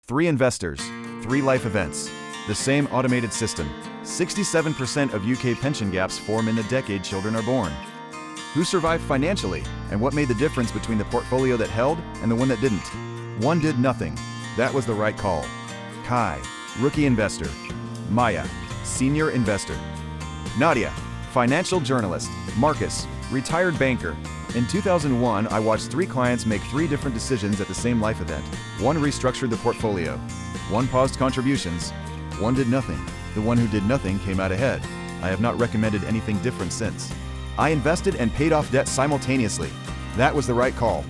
3 investors, 3 life events, the same automated system. 67% of UK pension gaps form in the decade children are born. Who survived financially, and what made the difference between the portfolio that held and the one that didn't? One did nothing. That was the right call. Kai, rookie investor. Maya, senior investor. Nadia, financial journalist. Marcus, retired banker. In 2001, I watched 3 clients make 3 different decisions at the same life event. One restructured the portfolio. One paused contributions. One did nothing. The one who did nothing came out ahead. I have not recommended anything different since. I invested and paid off debt simultaneously. That was the right call.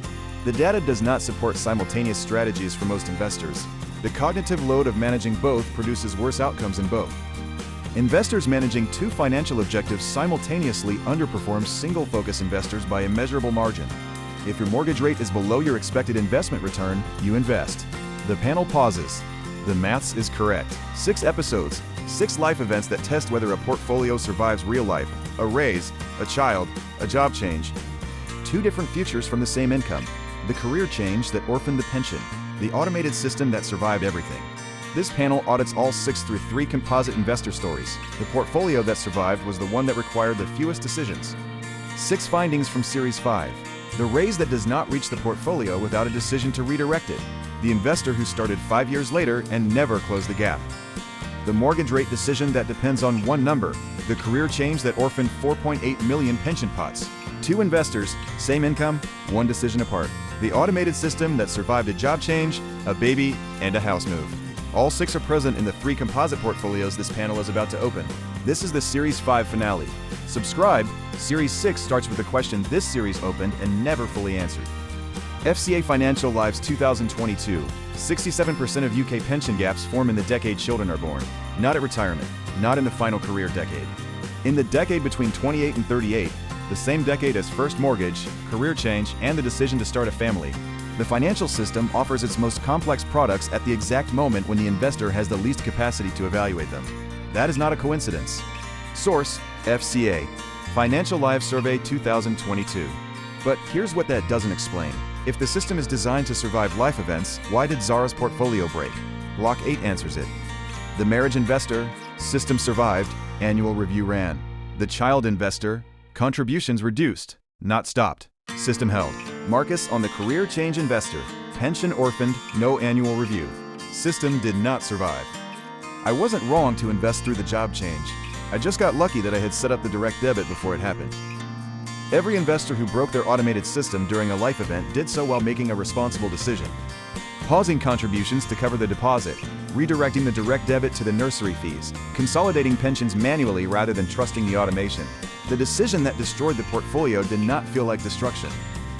The data does not support simultaneous strategies for most investors. The cognitive load of managing both produces worse outcomes in both. Investors managing 2 financial objectives simultaneously underperform single-focus investors by a measurable margin. If your mortgage rate is below your expected investment return, you invest. The panel pauses. The maths is correct. 6 episodes, 6 life events that test whether a portfolio survives real life, a raise, a child, a job change. 2 different futures from the same income. The career change that orphaned the pension. The automated system that survived everything. This panel audits all 6 through 3 composite investor stories. The portfolio that survived was the one that required the fewest decisions. 6 findings from Series 5. The raise that does not reach the portfolio without a decision to redirect it. The investor who started 5 years later and never closed the gap. The mortgage rate decision that depends on one number. The career change that orphaned 4.8 million pension pots. 2 investors, same income, 1 decision apart. The automated system that survived a job change, a baby, and a house move. All 6 are present in the 3 composite portfolios this panel is about to open. This is the Series 5 finale. Subscribe. Series 6 starts with a question this series opened and never fully answered. FCA Financial Lives 2022. 67% of UK pension gaps form in the decade children are born. Not at retirement, not in the final career decade. In the decade between 28 and 38, the same decade as first mortgage, career change, and the decision to start a family, the financial system offers its most complex products at the exact moment when the investor has the least capacity to evaluate them. That is not a coincidence. Source: FCA Financial Lives Survey 2022. But here's what that doesn't explain. If the system is designed to survive life events, why did Zara's portfolio break? Block 8 answers it. The marriage investor, system survived, annual review ran. The child investor, contributions reduced, not stopped, system held. Marcus on the career change investor, pension orphaned, no annual review. System did not survive. I wasn't wrong to invest through the job change. I just got lucky that I had set up the direct debit before it happened. Every investor who broke their automated system during a life event did so while making a responsible decision. Pausing contributions to cover the deposit, redirecting the direct debit to the nursery fees, consolidating pensions manually rather than trusting the automation. The decision that destroyed the portfolio did not feel like destruction.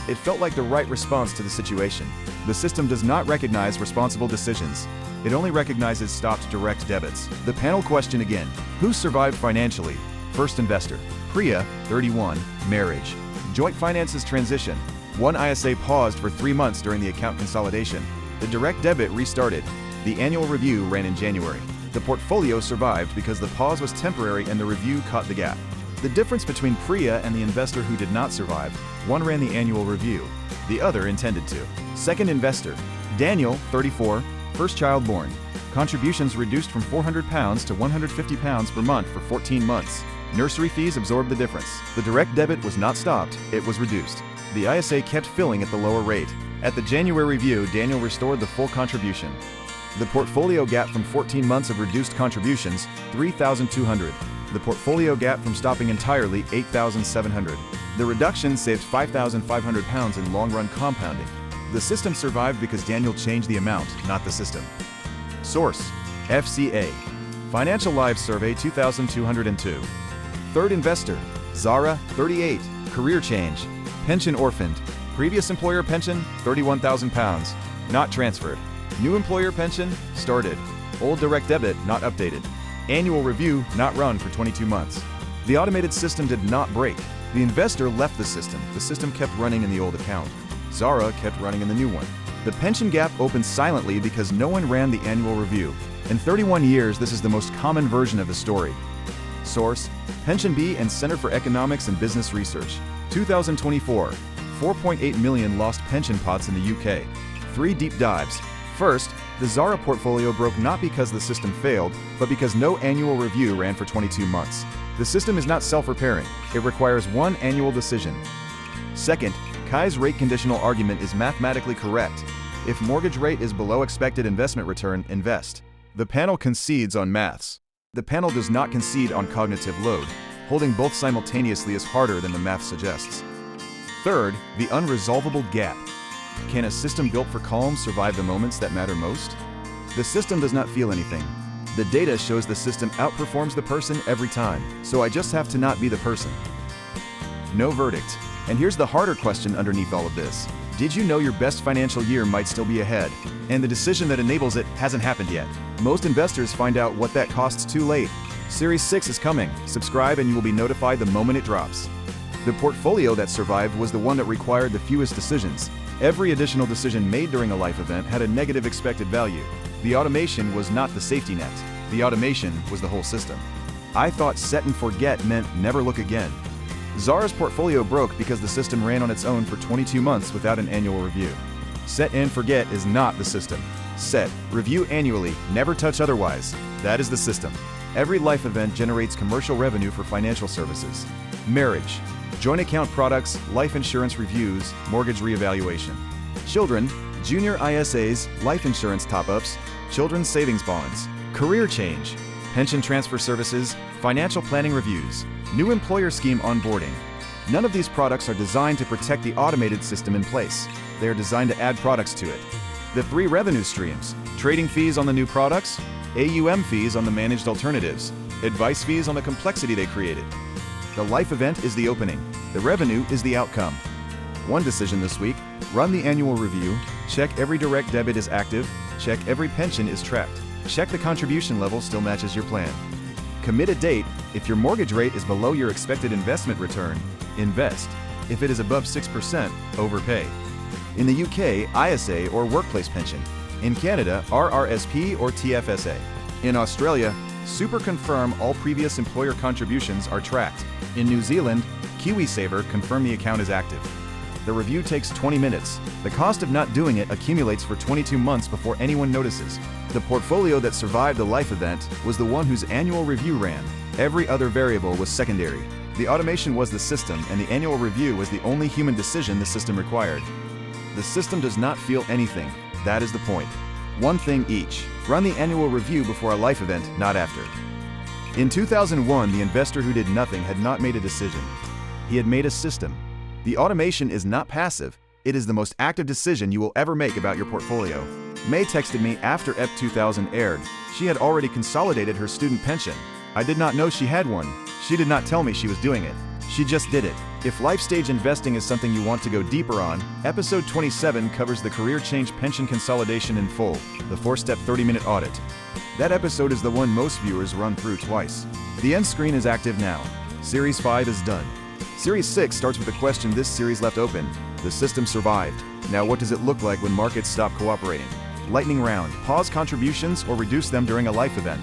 It felt like the right response to the situation. The system does not recognize responsible decisions. It only recognizes stopped direct debits. The panel question again: who survived financially? First investor, Priya, 31, marriage. Joint finances transition. One ISA paused for 3 months during the account consolidation. The direct debit restarted. The annual review ran in January. The portfolio survived because the pause was temporary and the review caught the gap. The difference between Priya and the investor who did not survive: one ran the annual review, the other intended to. Second investor, Daniel, 34, first child born. Contributions reduced from £400 to £150 per month for 14 months. Nursery fees absorbed the difference. The direct debit was not stopped, it was reduced. The ISA kept filling at the lower rate. At the January review, Daniel restored the full contribution. The portfolio gap from 14 months of reduced contributions, $3,200. The portfolio gap from stopping entirely, $8,700. The reduction saved £5,500 in long-run compounding. The system survived because Daniel changed the amount, not the system. Source: FCA Financial Lives Survey 2202. Third investor, Zara, 38, career change, pension orphaned, previous employer pension, £31,000, not transferred. New employer pension, started. Old direct debit, not updated. Annual review, not run for 22 months. The automated system did not break. The investor left the system kept running in the old account. Zara kept running in the new one. The pension gap opened silently because no one ran the annual review. In 31 years, this is the most common version of the story. Source: Pension Bee and Center for Economics and Business Research. 2024, 4.8 million lost pension pots in the UK. 3 deep dives. First, The Zara portfolio broke not because the system failed, but because no annual review ran for 22 months. The system is not self-repairing. It requires one annual decision. Second, Kai's rate conditional argument is mathematically correct. If mortgage rate is below expected investment return, invest. The panel concedes on maths. The panel does not concede on cognitive load. Holding both simultaneously is harder than the math suggests. Third, the unresolvable gap. Can a system built for calm survive the moments that matter most? The system does not feel anything. The data shows the system outperforms the person every time, so I just have to not be the person. No verdict. And here's the harder question underneath all of this. Did you know your best financial year might still be ahead, and the decision that enables it hasn't happened yet? Most investors find out what that costs too late. Series 6 is coming. Subscribe and you will be notified the moment it drops. The portfolio that survived was the one that required the fewest decisions. Every additional decision made during a life event had a negative expected value. The automation was not the safety net. The automation was the whole system. I thought set and forget meant never look again. Zara's portfolio broke because the system ran on its own for 22 months without an annual review. Set and forget is not the system. Set, review annually, never touch otherwise. That is the system. Every life event generates commercial revenue for financial services. Marriage, joint account products, life insurance reviews, mortgage reevaluation. Children, junior ISAs, life insurance top-ups, children's savings bonds. Career change, pension transfer services, financial planning reviews, new employer scheme onboarding. None of these products are designed to protect the automated system in place. They are designed to add products to it. The 3 revenue streams: trading fees on the new products, AUM fees on the managed alternatives, advice fees on the complexity they created. The life event is the opening. The revenue is the outcome. One decision this week: run the annual review, check every direct debit is active, check every pension is tracked, check the contribution level still matches your plan. Commit a date. If your mortgage rate is below your expected investment return, invest. If it is above 6%, overpay. In the UK, ISA or workplace pension. In Canada, RRSP or TFSA. In Australia, Super confirm all previous employer contributions are tracked. In New Zealand, KiwiSaver confirm the account is active. The review takes 20 minutes. The cost of not doing it accumulates for 22 months before anyone notices. The portfolio that survived the life event was the one whose annual review ran. Every other variable was secondary. The automation was the system, and the annual review was the only human decision the system required. The system does not feel anything. That is the point. One thing each. Run the annual review before a life event, not after. In 2001, the investor who did nothing had not made a decision. He had made a system. The automation is not passive. It is the most active decision you will ever make about your portfolio. May texted me after EP 2000 aired. She had already consolidated her student pension. I did not know she had one. She did not tell me she was doing it. She just did it. If life stage investing is something you want to go deeper on, episode 27 covers the career change pension consolidation in full, the 4-step 30-minute audit. That episode is the one most viewers run through twice. The end screen is active now. Series 5 is done. Series 6 starts with a question this series left open. The system survived. Now what does it look like when markets stop cooperating? Lightning round. Pause contributions or reduce them during a life event.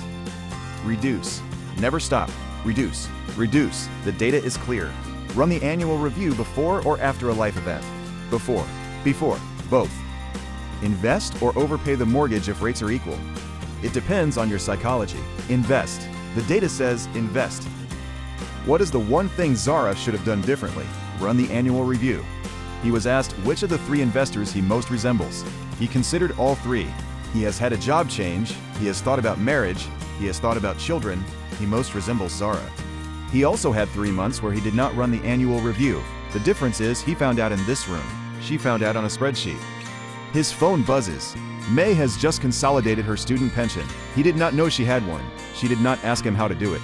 Reduce. Never stop. Reduce. Reduce. The data is clear. Run the annual review before or after a life event. Before. Before. Both. Invest or overpay the mortgage if rates are equal. It depends on your psychology. Invest. The data says invest. What is the one thing Zara should have done differently? Run the annual review. He was asked which of the 3 investors he most resembles. He considered all 3. He has had a job change. He has thought about marriage. He has thought about children. He most resembles Zara. He also had 3 months where he did not run the annual review. The difference is he found out in this room. She found out on a spreadsheet. His phone buzzes. May has just consolidated her student pension. He did not know she had one. She did not ask him how to do it.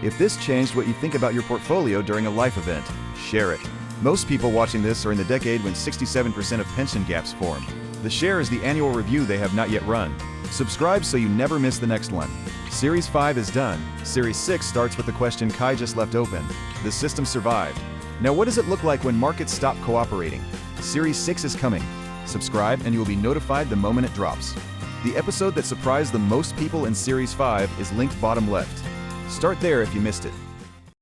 If this changed what you think about your portfolio during a life event, share it. Most people watching this are in the decade when 67% of pension gaps formed. The share is the annual review they have not yet run. Subscribe so you never miss the next one. Series 5 is done. Series 6 starts with the question Kai just left open. The system survived. Now what does it look like when markets stop cooperating? Series 6 is coming. Subscribe and you will be notified the moment it drops. The episode that surprised the most people in Series 5 is linked bottom left. Start there if you missed it.